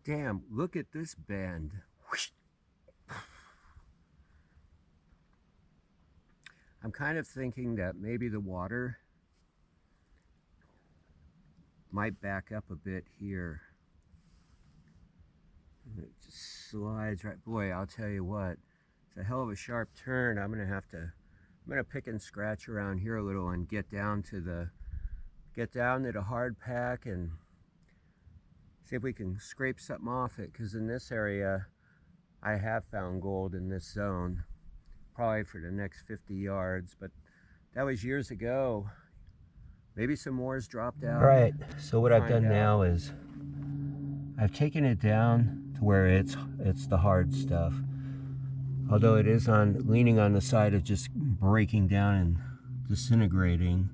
Damn, look at this bend. Whoosh. I'm kind of thinking that maybe the water might back up a bit here. And it just slides right. Boy, I'll tell you what, it's a hell of a sharp turn. I'm gonna pick and scratch around here a little and get down to the hard pack and see if we can scrape something off it, because in this area I have found gold in this zone, probably for the next 50 yards, but that was years ago. Maybe some more has dropped out. All right, so what I've done now is I've taken it down to where it's the hard stuff, although it is leaning on the side of just breaking down and disintegrating.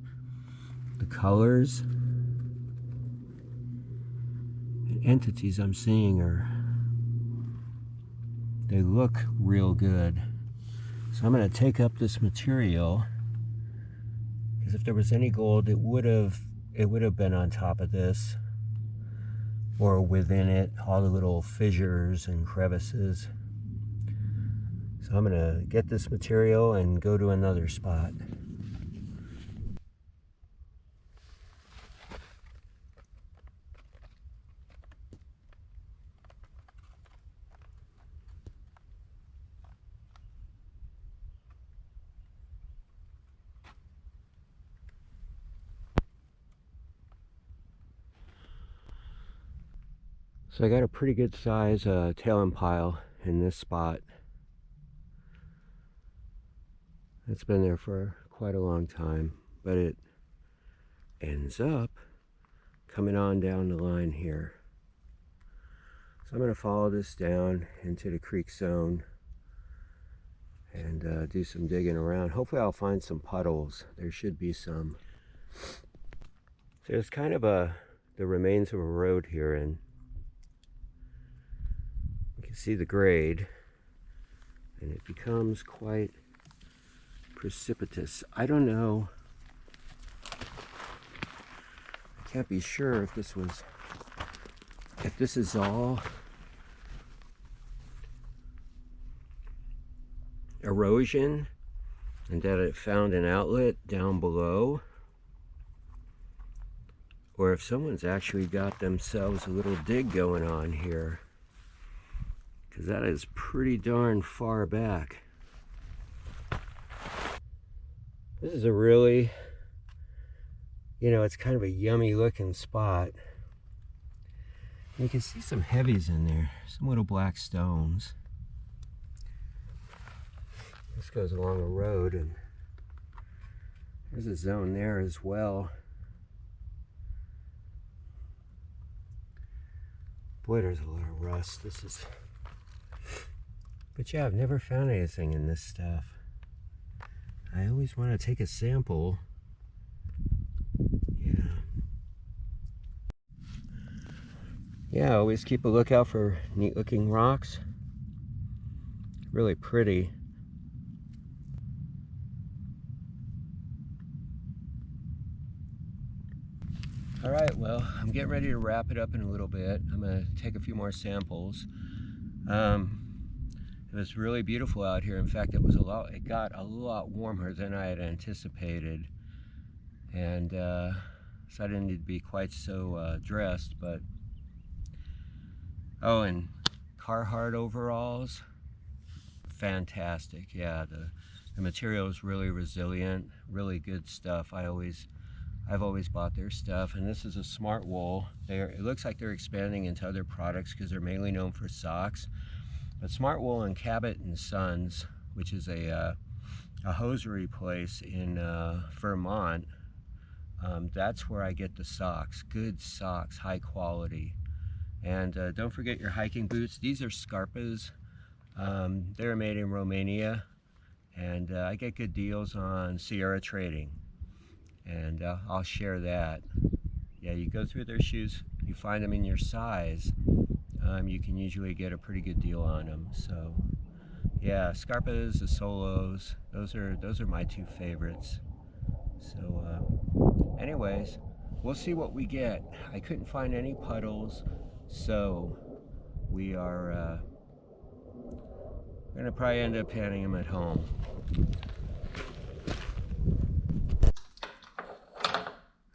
The colors and entities I'm seeing they look real good. So I'm going to take up this material, because if there was any gold, it would have been on top of this or within it, all the little fissures and crevices. So I'm going to get this material and go to another spot. So I got a pretty good size tailing pile in this spot. It's been there for quite a long time, but it ends up coming on down the line here. So I'm going to follow this down into the creek zone and do some digging around. Hopefully I'll find some puddles. There should be some. So there's kind of the remains of a road here, and you can see the grade, and it becomes quite precipitous. I don't know, I can't be sure if this is all erosion and that it found an outlet down below, or if someone's actually got themselves a little dig going on here, because that is pretty darn far back. This is a really, it's kind of a yummy looking spot. You can see some heavies in there, some little black stones. This goes along a road, and there's a zone there as well. Boy, there's a lot of rust. But yeah, I've never found anything in this stuff. I always want to take a sample. Yeah, always keep a lookout for neat looking rocks. Really pretty. All right, well, I'm getting ready to wrap it up in a little bit. I'm gonna take a few more samples. It was really beautiful out here. In fact, it got a lot warmer than I had anticipated. And so I didn't need to be quite so dressed, but, oh, and Carhartt overalls, fantastic. Yeah, the material is really resilient, really good stuff. I've always bought their stuff. And this is a Smart Wool. It looks like they're expanding into other products because they're mainly known for socks. But Smart Wool and Cabot and Sons, which is a hosiery place in Vermont, that's where I get the socks. Good socks, high quality. And don't forget your hiking boots. These are Scarpas. They're made in Romania, and I get good deals on Sierra Trading, and I'll share that. Yeah, you go through their shoes, you find them in your size, you can usually get a pretty good deal on them. So yeah, Scarpas, the Solos, those are my two favorites. So anyways, we'll see what we get. I couldn't find any puddles, so we are going to probably end up panning them at home.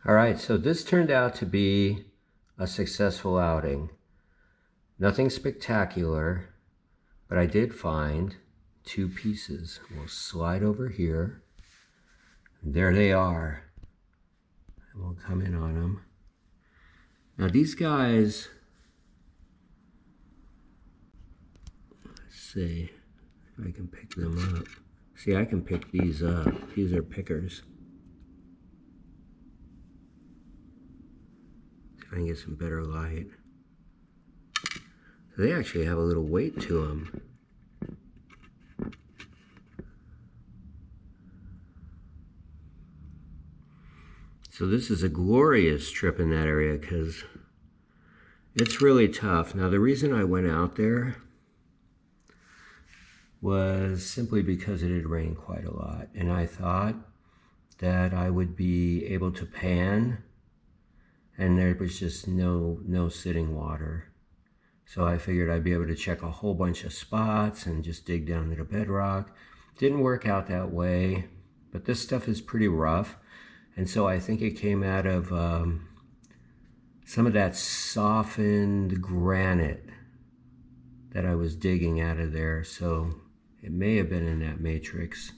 All right, so this turned out to be a successful outing. Nothing spectacular, but I did find 2 pieces. We'll slide over here. There they are. And we'll come in on them. Now these guys, let's see if I can pick them up. See, I can pick these up. These are pickers. See if I can get some better light. So they actually have a little weight to them. So this is a glorious trip in that area because it's really tough. Now the reason I went out there was simply because it had rained quite a lot, and I thought that I would be able to pan, and there was just no sitting water. So I figured I'd be able to check a whole bunch of spots and just dig down to the bedrock. Didn't work out that way, but this stuff is pretty rough. And so I think it came out of some of that softened granite that I was digging out of there. So it may have been in that matrix.